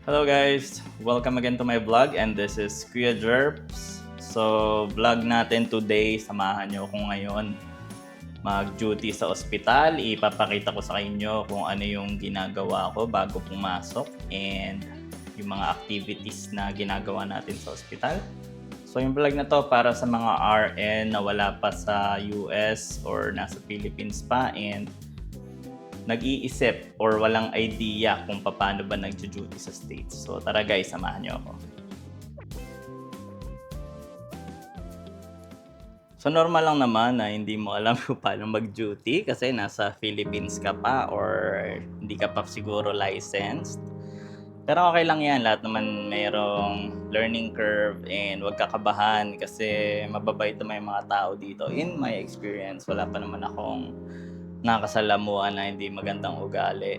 Hello guys! Welcome again to my vlog and this is Kuya Jerps. So, vlog natin today, samahan nyo ko ngayon mag-duty sa ospital. Ipapakita ko sa inyo kung ano yung ginagawa ko bago pumasok and yung mga activities na ginagawa natin sa ospital. So, yung vlog na to para sa mga RN na wala pa sa US or nasa Philippines pa and nag-iisip or walang idea kung paano ba nag-duty sa States. So tara guys, samahan niyo ako. So normal lang naman na hindi mo alam kung paano mag-duty kasi nasa Philippines ka pa or hindi ka pa siguro licensed. Pero okay lang yan, lahat naman mayroong learning curve and huwag kakabahan kasi mababait naman yung mga tao dito. In my experience, wala pa naman akong nakasalamuhan na hindi magandang ugali,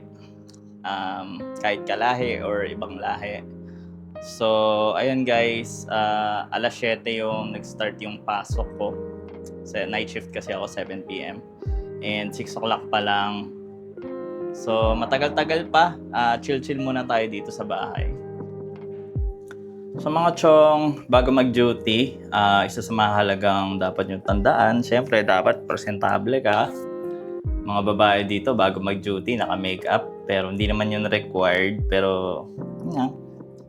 kahit kalahi or ibang lahi. So, ayun guys, alas 7 yung nag-start yung pasok ko. Sa night shift kasi ako, 7 p.m. And 6 o'clock pa lang. So, matagal-tagal pa. Chill-chill muna tayo dito sa bahay. So mga chong, bago mag-duty, isa sa mahalagang dapat nyo tandaan, syempre dapat presentable ka. Mga babae dito bago mag-duty naka-makeup pero hindi naman yun required, pero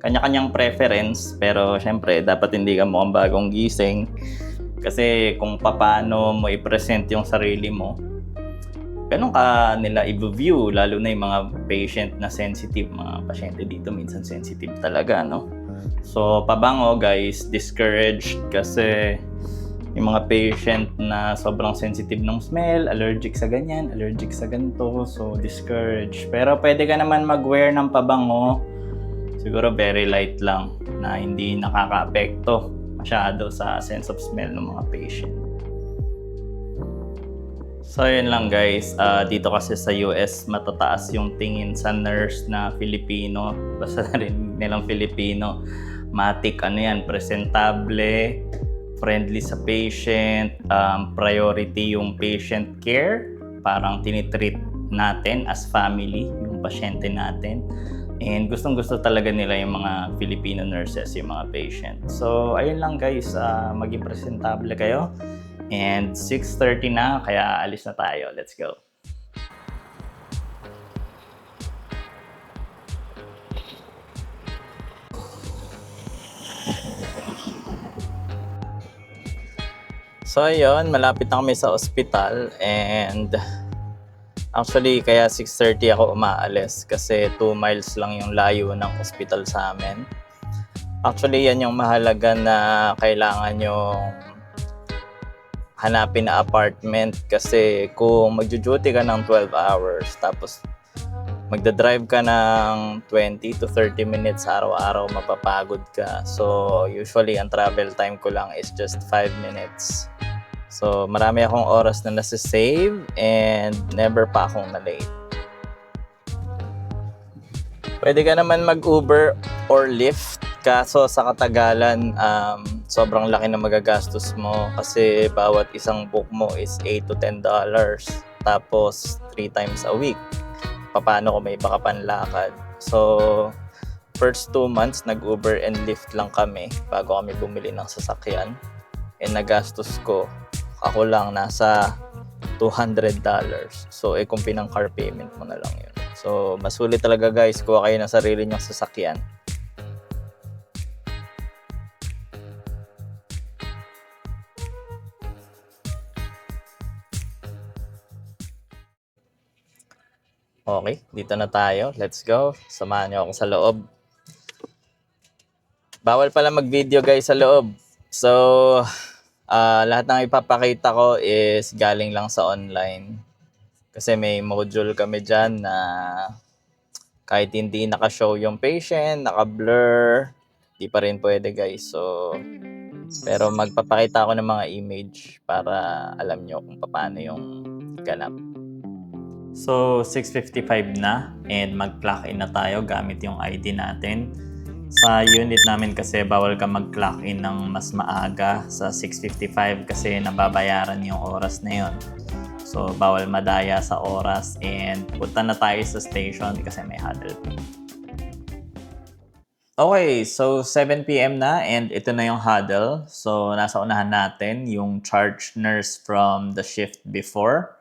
kanya-kanyang preference. Pero syempre dapat hindi ka mukhang bagong gising kasi kung paano mo i-present yung sarili mo, ganun ka nila i-view, lalo na yung mga patient na sensitive. Mga pasyente dito minsan sensitive talaga, no? So pabango guys, discouraged kasi yung mga patient na sobrang sensitive ng smell, allergic sa ganyan, allergic sa ganito, so discouraged. Pero pwede ka naman mag-wear ng pabango, siguro very light lang, na hindi nakaka-apekto masyado sa sense of smell ng mga patient. So yun lang guys, dito kasi sa US matataas yung tingin sa nurse na Filipino, basta na rin nilang Filipino, matik ano yan, presentable, friendly sa patient, priority yung patient care, parang tinitreat natin as family yung pasyente natin, and gustong-gusto talaga nila yung mga Filipino nurses, yung mga patient. So ayun lang guys, maging presentable kayo, and 6:30 na kaya alis na tayo, let's go. So ayun, malapit na kami sa ospital and actually kaya 6:30 ako umaalis kasi 2 miles lang yung layo ng ospital sa amin. Actually yan yung mahalaga na kailangan yung hanapin na apartment kasi kung magjo-duty ka ng 12 hours tapos magdadrive ka ng 20 to 30 minutes araw-araw, mapapagod ka. So usually ang travel time ko lang is just 5 minutes. So, marami akong oras na nasa-save and never pa akong na-late. Pwede ka naman mag-Uber or Lyft, kaso sa katagalan, sobrang laki na magagastos mo kasi bawat isang book mo is $8 to $10. Tapos, 3 times a week. Paano kung may baka panlakad? So, first 2 months, nag-Uber and Lyft lang kami bago kami bumili ng sasakyan. And nagastos ko, ako lang nasa $200. So, kung pinang car payment mo na lang yun. So, masulit talaga guys, kuha kayo ng sarili nyong sasakyan. Okay, dito na tayo. Let's go. Samahan niyo ako sa loob. Bawal pala mag-video guys sa loob. So, lahat ng ipapakita ko is galing lang sa online. Kasi may module kami dyan na kahit hindi naka-show yung patient, naka-blur, di pa rin pwede guys. So, pero magpapakita ako ng mga image para alam nyo kung paano yung ganap. So, 6:55 na and mag-clock in na tayo gamit yung ID natin. Sa unit namin kasi bawal ka mag-clock in ng mas maaga sa 6:55 kasi nababayaran yung oras na yun. So bawal madaya sa oras and punta na tayo sa station kasi may huddle. Okay, so 7 PM na and ito na yung huddle. So, nasa unahan natin yung charge nurse from the shift before.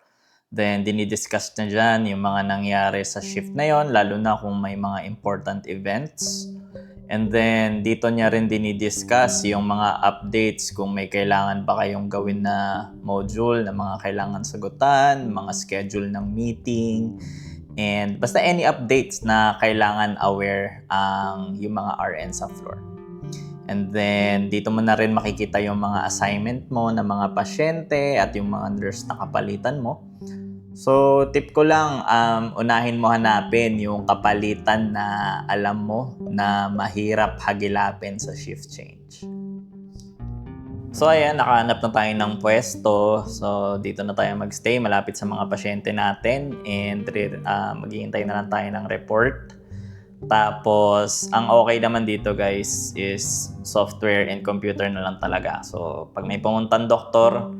Then, dinidiscuss na dyan yung mga nangyari sa shift na yon, lalo na kung may mga important events. And then, dito niya rin dinidiscuss yung mga updates kung may kailangan ba kayong gawin na module na mga kailangan sagutan, mga schedule ng meeting, and basta any updates na kailangan aware ang yung mga RN sa floor. And then, dito mo na rin makikita yung mga assignment mo ng mga pasyente at yung mga nurse na kapalitan mo. So, tip ko lang, unahin mo hanapin yung kapalitan na alam mo na mahirap hagilapin sa shift change. So, ayan, nakahanap na tayo ng pwesto. So, dito na tayo magstay malapit sa mga pasyente natin and maghihintay na lang tayo ng report. Tapos, ang okay naman dito guys is software and computer na lang talaga. So, pag may pumuntang doktor,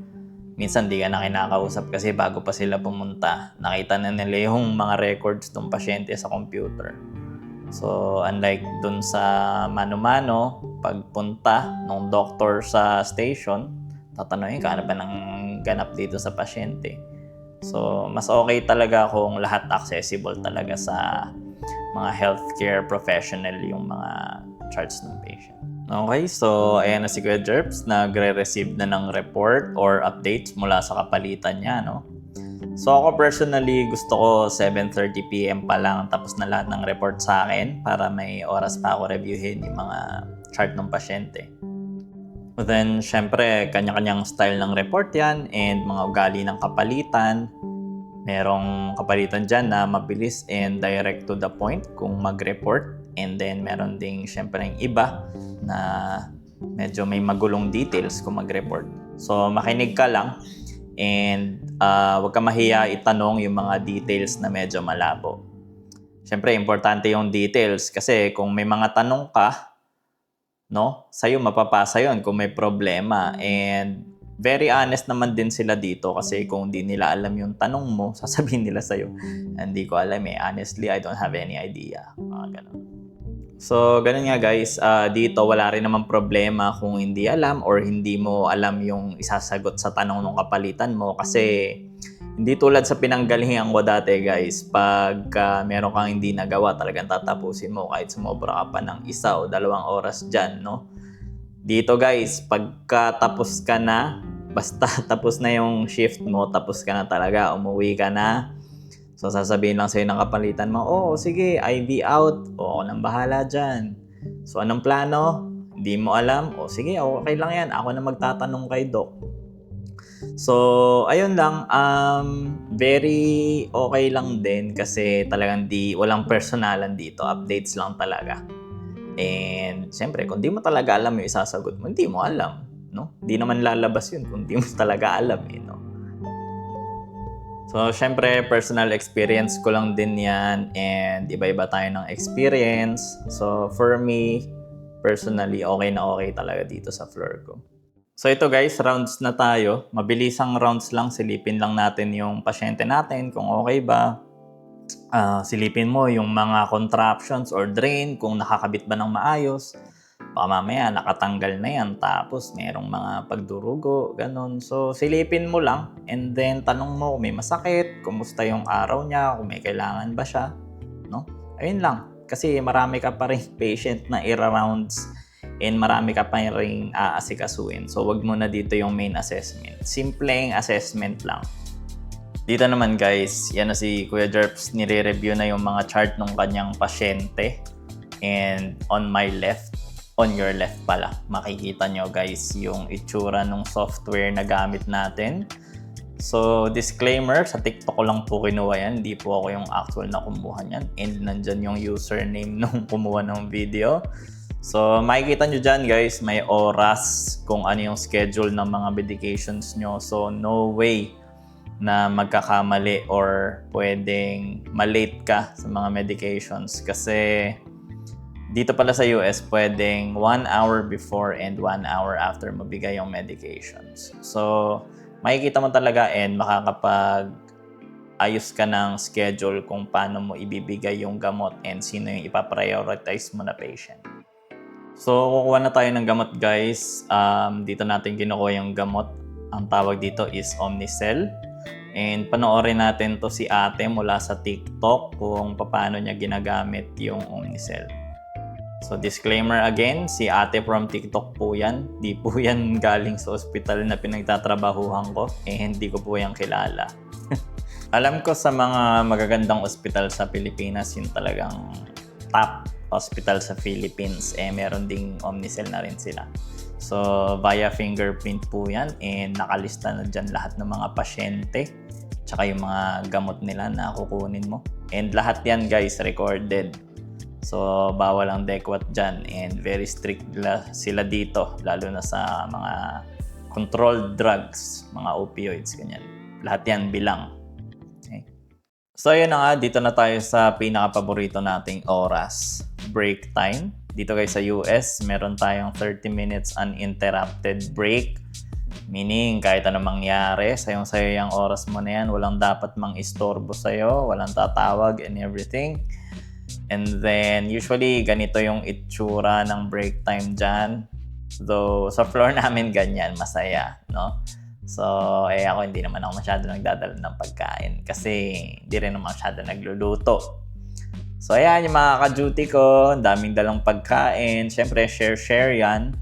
minsan di ka na kinakausap kasi bago pa sila pumunta, nakita na nila yung mga records ng pasyente sa computer. So, unlike dun sa mano-mano, pagpunta ng doktor sa station, tatanungin ka ano ba ng ganap dito sa pasyente. So, mas okay talaga kung lahat accessible talaga sa mga healthcare professional yung mga charts ng patient. Okay, so ayan na si Kuya Jerps, nagre-receive na ng report or updates mula sa kapalitan niya, no? So ako personally, gusto ko 7:30 PM pa lang tapos na lahat ng report sa akin para may oras pa ako reviewin yung mga chart ng pasyente. But then, syempre, kanya-kanyang style ng report yan and mga ugali ng kapalitan. Merong kapalitan dyan na mabilis and direct to the point kung mag-report. And then, meron ding syempre yung iba na medyo may magulong details kung mag-report. So, makinig ka lang and huwag ka mahiya itanong yung mga details na medyo malabo. Syempre, importante yung details kasi kung may mga tanong ka, no, sa'yo mapapasa yon kung may problema. And very honest naman din sila dito kasi kung di nila alam yung tanong mo, sasabihin nila sa'yo, hindi ko alam honestly, I don't have any idea. Ganun. So, ganun nga guys, dito wala rin naman problema kung hindi alam or hindi mo alam yung isasagot sa tanong ng kapalitan mo kasi hindi tulad sa pinanggalingan ko dati guys, pag meron kang hindi nagawa, talagang tatapusin mo kahit sumobra ka pa ng 1 o 2 oras dyan, no? Dito guys, pagka tapos ka na, basta tapos na yung shift mo, tapos ka na talaga, umuwi ka na. So, sasabihin lang sa'yo ng kapalitan mo, sige, IV out. O, ako nang bahala dyan. So, anong plano? Hindi mo alam? Sige, okay lang yan. Ako na magtatanong kay Doc. So, ayun lang. Very okay lang din kasi talagang walang personalan dito. Updates lang talaga. And, siyempre, kung di mo talaga alam yung isasagot mo, hindi mo alam. No? Di naman lalabas yun kung di mo talaga alam. No? So, syempre, personal experience ko lang din yan and iba-iba tayo ng experience. So, for me, personally, okay na okay talaga dito sa floor ko. So, ito guys, rounds na tayo. Mabilisang rounds lang, silipin lang natin yung pasyente natin kung okay ba. Silipin mo yung mga contraptions or drain, kung nakakabit ba ng maayos. Baka mamaya nakatanggal na yan tapos merong mga pagdurugo, ganun. So, silipin mo lang and then tanong mo kung may masakit, kumusta yung araw niya, kung may kailangan ba siya, no? Ayun lang. Kasi marami ka pa rin patient na ira-rounds and marami ka pa rin aasikasuin. So, wag mo na dito yung main assessment. Simpleng assessment lang. Dito naman guys, yan na si Kuya Jerps, nire-review na yung mga chart ng kanyang pasyente. And on my left, on your left pala, makikita nyo guys yung itsura ng software na gamit natin. So, disclaimer, sa TikTok ko lang po kinuha yan. Hindi po ako yung actual na kumuha niyan. And nandyan yung username nung kumuha ng video. So, makikita nyo dyan guys, may oras kung ano yung schedule ng mga medications nyo. So, no way na magkakamali or pwedeng malate ka sa mga medications kasi dito pala sa US, pwedeng 1 hour before and 1 hour after mabigay yung medications. So, makikita mo talaga and makakapag-ayos ka ng schedule kung paano mo ibibigay yung gamot and sino yung ipaprioritize mo na patient. So, kukuha na tayo ng gamot guys. Dito natin kinukuha yung gamot. Ang tawag dito is Omnicell. And panoorin natin to si ate mula sa TikTok kung paano niya ginagamit yung Omnicell. So disclaimer again, si ate from TikTok po yan. Di po yan galing sa ospital na pinagtatrabahuhan ko. Hindi ko po yan kilala. Alam ko sa mga magagandang ospital sa Pilipinas, yung talagang top hospital sa Philippines, meron ding Omnicell na rin sila. So, via fingerprint po yan and nakalista na dyan lahat ng mga pasyente tsaka yung mga gamot nila na kukunin mo. And lahat yan guys, recorded. So, bawal ang dekwat dyan and very strict sila dito, lalo na sa mga controlled drugs, mga opioids, ganyan. Lahat yan bilang. Okay. So, yun na nga, dito na tayo sa pinaka-paborito nating oras, break time. Dito guys sa US, meron tayong 30 minutes uninterrupted break. Meaning, kahit anong mangyari, sayong-sayo yung oras mo na yan, walang dapat mang istorbo sa'yo, walang tatawag and everything. And then, usually, ganito yung itsura ng break time dyan. Though, sa floor namin ganyan, masaya, no? So, ako hindi naman ako masyado nagdadala ng pagkain kasi hindi rin naman masyado nagluluto. So, ayan, yung mga ka-duty ko, daming dalang pagkain. Siyempre, share yan.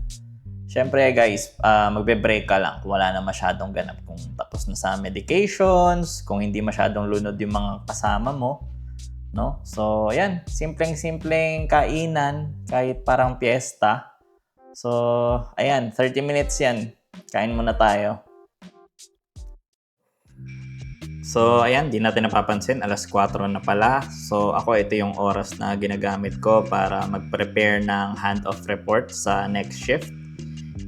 Siyempre, guys, magbe-break ka lang kung wala na masyadong ganap. Kung tapos na sa medications, kung hindi masyadong lunod yung mga kasama mo, no? So, ayan, simpleng-simpleng kainan, kahit parang piyesta. So, ayan, 30 minutes yan. Kain muna tayo. So, ayan, di natin napapansin, alas 4 na pala. So, ito yung oras na ginagamit ko para mag-prepare ng hand-off report sa next shift.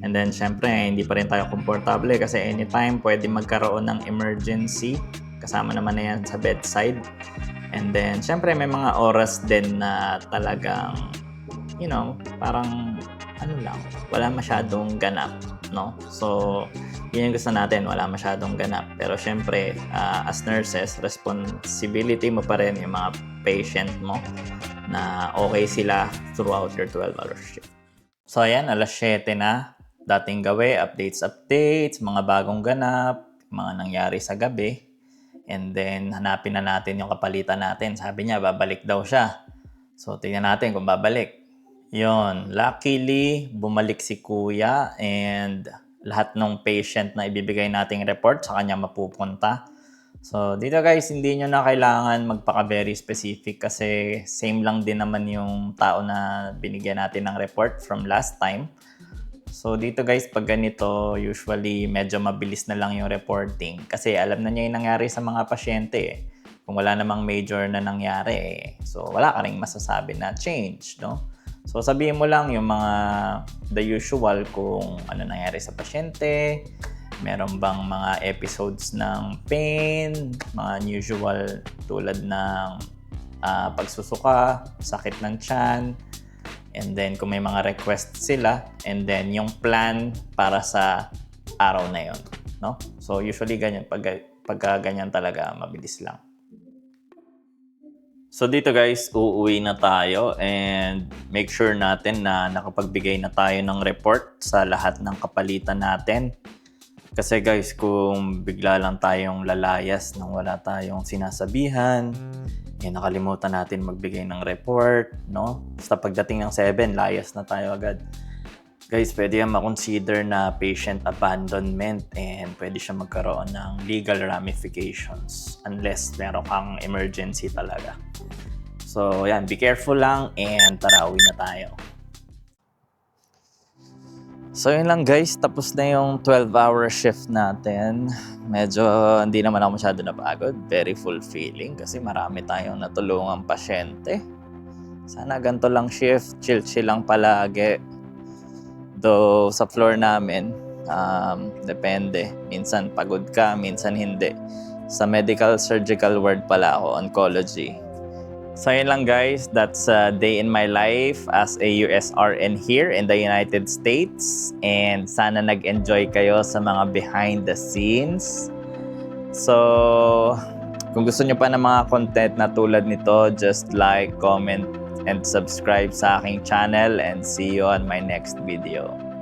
And then, syempre, hindi pa rin tayo komportable kasi anytime pwede magkaroon ng emergency. Kasama naman na yan sa bedside. And then, syempre, may mga oras din na talagang, parang, wala masyadong ganap, no? So, yun yung gusto natin, wala masyadong ganap. Pero syempre, as nurses, responsibility mo pa rin yung mga patient mo na okay sila throughout your 12-hour shift. So, ayan, alas 7 na. Dating gawi, updates, mga bagong ganap, mga nangyari sa gabi. And then, hanapin na natin yung kapalitan natin. Sabi niya, babalik daw siya. So, tingnan natin kung babalik. Yon, luckily, bumalik si kuya and lahat ng patient na ibibigay nating report sa kanya mapupunta. So, dito guys, hindi nyo na kailangan magpaka-very specific kasi same lang din naman yung tao na binigyan natin ng report from last time. So, dito guys, pag ganito, usually medyo mabilis na lang yung reporting kasi alam na niya yung nangyari sa mga pasyente. Kung wala namang major na nangyari, so wala ka ring masasabi na change, no? So, sabihin mo lang yung mga the usual kung ano nangyari sa pasyente, meron bang mga episodes ng pain, mga unusual tulad ng pagsusuka, sakit ng tiyan, and then kung may mga request sila, and then yung plan para sa araw na yon, no? So, usually ganyan, pagka ganyan talaga, mabilis lang. So dito guys, uuwi na tayo and make sure natin na nakapagbigay na tayo ng report sa lahat ng kapalitan natin. Kasi guys, kung bigla lang tayong lalayas nang wala tayong sinasabihan, nakalimutan natin magbigay ng report, no? Basta pagdating ng 7, layas na tayo agad. Guys, pwede yan makonsider na patient abandonment and pwede siya magkaroon ng legal ramifications unless meron kang emergency talaga. So, yan, be careful lang and tara, uwi na tayo. So, yun lang guys, tapos na yung 12-hour shift natin. Medyo hindi naman ako masyado napagod. Very fulfilling kasi marami tayong natulungang pasyente. Sana ganito lang shift, chill lang palagi. Though sa floor namin, depende. Minsan pagod ka, minsan hindi. Sa medical surgical ward pala ako, oncology. So yun lang guys, that's a day in my life as a USRN here in the United States. And sana nag-enjoy kayo sa mga behind the scenes. So, kung gusto nyo pa ng mga content na tulad nito, just like, comment, and subscribe sa aking channel and see you on my next video.